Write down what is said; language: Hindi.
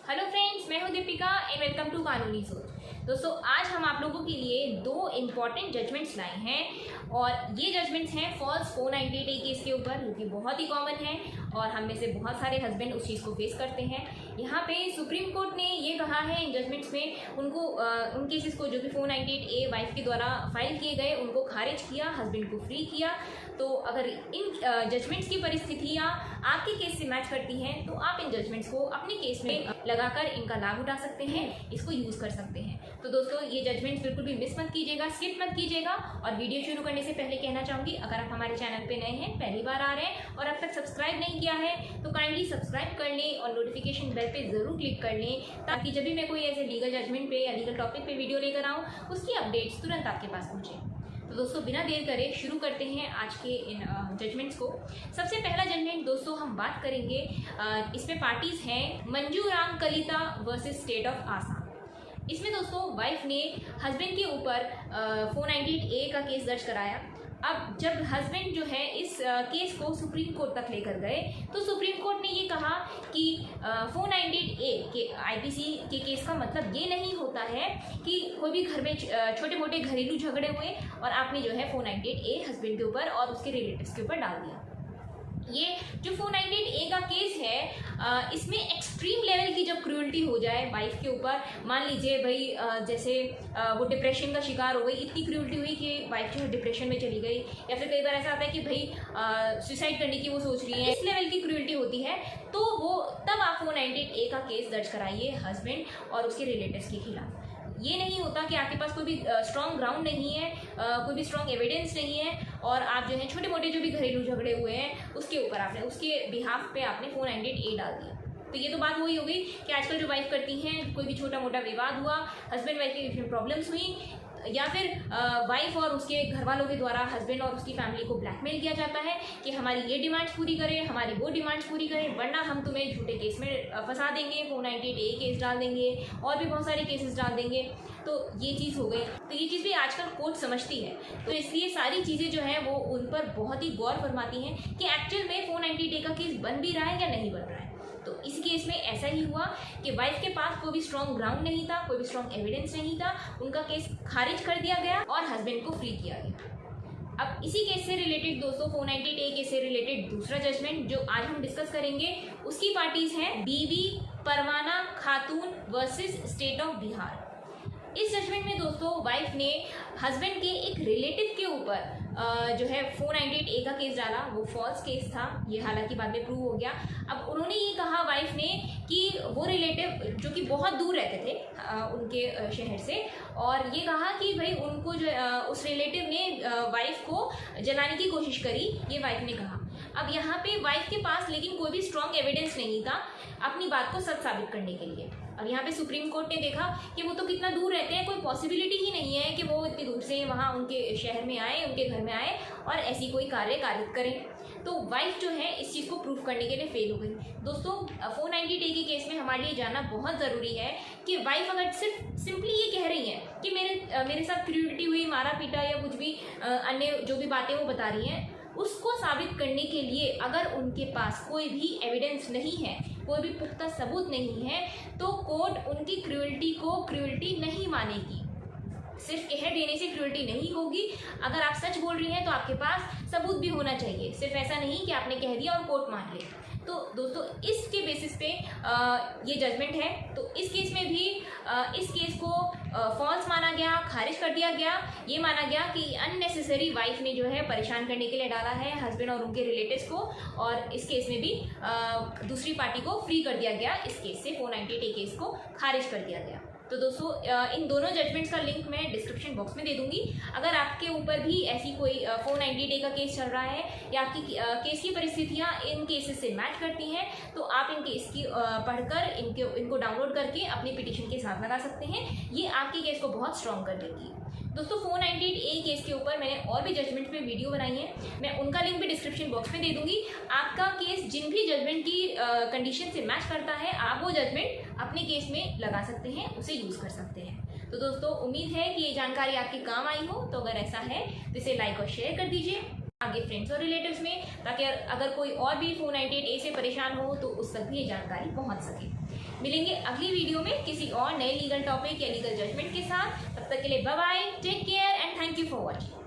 हेलो फ्रेंड्स, मैं हूं दीपिका एंड वेलकम टू कानूनी सोच। दोस्तों, आज हम आप लोगों के लिए दो इम्पॉर्टेंट जजमेंट्स लाए हैं और ये जजमेंट्स हैं फॉल्स 498A केस के ऊपर, जो कि बहुत ही कॉमन है और हम में से बहुत सारे हस्बैंड उस चीज़ को फेस करते हैं। यहाँ पे सुप्रीम कोर्ट ने ये कहा है इन जजमेंट्स में उनको उन केसेस को जो कि 498A वाइफ के द्वारा फाइल किए गए उनको खारिज किया, हस्बैंड को फ्री किया। तो अगर इन जजमेंट्स की परिस्थितियाँ आपके केस से मैच करती हैं तो आप इन जजमेंट्स को अपने केस में लगाकर इनका लाभ उठा सकते हैं, इसको यूज़ कर सकते हैं। तो दोस्तों, ये जजमेंट्स बिल्कुल भी मिस मत कीजिएगा, स्किप मत कीजिएगा। और वीडियो शुरू करने से पहले कहना चाहूँगी, अगर आप हमारे चैनल पे नए हैं, पहली बार आ रहे हैं और अब तक सब्सक्राइब नहीं किया है तो काइंडली सब्सक्राइब कर लें और नोटिफिकेशन बेल पे ज़रूर क्लिक कर लें, ताकि जब भी मैं कोई ऐसे लीगल जजमेंट पे या लीगल टॉपिक पे वीडियो लेकर आऊँ उसकी अपडेट्स तुरंत आपके पास पहुँचे। तो दोस्तों, बिना देर करे शुरू करते हैं आज के इन जजमेंट्स को। सबसे पहला जजमेंट दोस्तों हम बात करेंगे, इसमें पार्टीज हैं Manju Ram Kalita versus state of Assam. इसमें दोस्तों वाइफ ने हस्बैंड के ऊपर 498A का केस दर्ज कराया। अब जब हस्बैंड जो है इस केस को सुप्रीम कोर्ट तक लेकर गए तो सुप्रीम कोर्ट ने ये कहा कि 498A के IPC के केस का मतलब ये नहीं होता है कि कोई भी घर में छोटे मोटे घरेलू झगड़े हुए और आपने जो है 498A हस्बैंड के ऊपर और उसके रिलेटिव्स के ऊपर डाल दिया। ये जो 498A का केस है, इसमें एक्सट्रीम लेवल की जब क्रूअल्टी हो जाए वाइफ के ऊपर, मान लीजिए भाई जैसे वो डिप्रेशन का शिकार हो गई, इतनी क्रूअल्टी हुई कि वाइफ जो है डिप्रेशन में चली गई, या फिर कई बार ऐसा आता है कि भाई सुसाइड करने की वो सोच रही है, इस लेवल की क्रूअल्टी होती है, तो वो तब आप 498A का केस दर्ज कराइए हस्बैंड और उसके रिलेटिव्स के खिलाफ। ये नहीं होता कि आपके पास कोई भी स्ट्रॉन्ग ग्राउंड नहीं है, कोई भी स्ट्रॉन्ग एविडेंस नहीं है और आप जो है छोटे मोटे जो भी घरेलू झगड़े हुए हैं उसके ऊपर आपने उसके बिहाफ पे आपने 498A डाल दिया। तो ये तो बात वही हो गई कि आजकल जो वाइफ करती हैं, कोई भी छोटा मोटा विवाद हुआ, हस्बैंड वाइफ के बीच में प्रॉब्लम्स हुई, या फिर वाइफ और उसके घर वालों के द्वारा हस्बैंड और उसकी फैमिली को ब्लैकमेल किया जाता है कि हमारी ये डिमांड्स पूरी करें, हमारी वो डिमांड्स पूरी करें, वरना हम तुम्हें झूठे केस में फंसा देंगे, 498A केस डाल देंगे और भी बहुत सारे केसेस डाल देंगे। तो ये चीज़ हो गई। तो ये चीज़ भी आजकल कोर्ट समझती है, तो इसलिए सारी चीज़ें जो हैं वो उन पर बहुत ही गौर फरमाती हैं कि एक्चुअल में 498A का केस बन भी रहा है या नहीं बन रहा है। तो इस केस में ऐसा ही हुआ कि वाइफ के पास कोई भी स्ट्रॉन्ग ग्राउंड नहीं था, कोई भी स्ट्रॉन्ग एविडेंस नहीं था, उनका केस खारिज कर दिया गया और हस्बैंड को फ्री किया गया। अब इसी केस से रिलेटेड दोस्तों 498A केस से रिलेटेड दूसरा जजमेंट जो आज हम डिस्कस करेंगे, उसकी पार्टीज हैं बीबी परवाना खातून वर्सेस स्टेट ऑफ बिहार। इस जजमेंट में दोस्तों वाइफ ने हस्बैंड के एक रिलेटिव के ऊपर जो है 498A का केस डाला। वो फॉल्स केस था, ये हालांकि बाद में प्रूव हो गया। अब उन्होंने ये कहा वाइफ ने कि वो रिलेटिव जो कि बहुत दूर रहते थे उनके शहर से, और ये कहा कि भाई उनको जो उस रिलेटिव ने वाइफ को जलाने की कोशिश करी, ये वाइफ ने कहा। अब यहाँ पे वाइफ के पास लेकिन कोई भी स्ट्रॉन्ग एविडेंस नहीं था अपनी बात को सच साबित करने के लिए। और यहाँ पे सुप्रीम कोर्ट ने देखा कि वो तो कितना दूर रहते हैं, कोई पॉसिबिलिटी ही नहीं है कि वो इतनी दूर से वहाँ उनके शहर में आए, उनके घर में आए और ऐसी कोई कार्य कारित करें। तो वाइफ जो है इस चीज़ को प्रूफ करने के लिए फेल हो गई। दोस्तों, 498A के केस में हमारे लिए जानना बहुत ज़रूरी है कि वाइफ अगर सिर्फ सिंपली ये कह रही है कि मेरे साथ क्रूअल्टी हुई, मारा पीटा या कुछ भी अन्य जो भी बातें वो बता रही हैं, उसको साबित करने के लिए अगर उनके पास कोई भी एविडेंस नहीं है, कोई भी पुख्ता सबूत नहीं है, तो कोर्ट उनकी क्रूअल्टी को क्रूअल्टी नहीं मानेगी। सिर्फ कह देने से क्रूअल्टी नहीं होगी। अगर आप सच बोल रही हैं तो आपके पास सबूत भी होना चाहिए, सिर्फ ऐसा नहीं कि आपने कह दिया और कोर्ट मान ले। तो दोस्तों, इसके बेसिस पे ये जजमेंट है। तो इस केस में भी इस केस को फॉल्स माना गया, खारिज कर दिया गया। ये माना गया कि अननेसेसरी वाइफ ने जो है परेशान करने के लिए डाला है हस्बैंड और उनके रिलेटिव्स को, और इस केस में भी दूसरी पार्टी को फ्री कर दिया गया। इस केस से 498A केस को खारिज कर दिया गया। तो दोस्तों, इन दोनों जजमेंट्स का लिंक मैं डिस्क्रिप्शन बॉक्स में दे दूंगी। अगर आपके ऊपर भी ऐसी कोई 498A का केस चल रहा है या आपकी केस की परिस्थितियाँ इन केसेस से मैच करती हैं, तो आप इन केस की पढ़कर इनको डाउनलोड करके अपनी पिटीशन के साथ लगा सकते हैं। ये आपके केस को बहुत स्ट्रॉन्ग कर देगी। दोस्तों, 498A केस के ऊपर मैंने और भी जजमेंट में वीडियो बनाई है, मैं उनका लिंक भी डिस्क्रिप्शन बॉक्स में दे दूंगी। आपका केस जिन भी जजमेंट की कंडीशन से मैच करता है, आप वो जजमेंट अपने केस में लगा सकते हैं, उसे यूज़ कर सकते हैं। तो दोस्तों, उम्मीद है कि ये जानकारी आपके काम आई हो। तो अगर ऐसा है तो इसे लाइक और शेयर कर दीजिए। आगे फ्रेंड्स और रिलेटिव्स में, ताकि अगर कोई और भी 498A से परेशान हो तो उस तक भी ये जानकारी पहुंच सके। मिलेंगे अगली वीडियो में किसी और नए लीगल टॉपिक या लीगल जजमेंट के साथ। तब तक के लिए bye bye, take care and thank you for watching.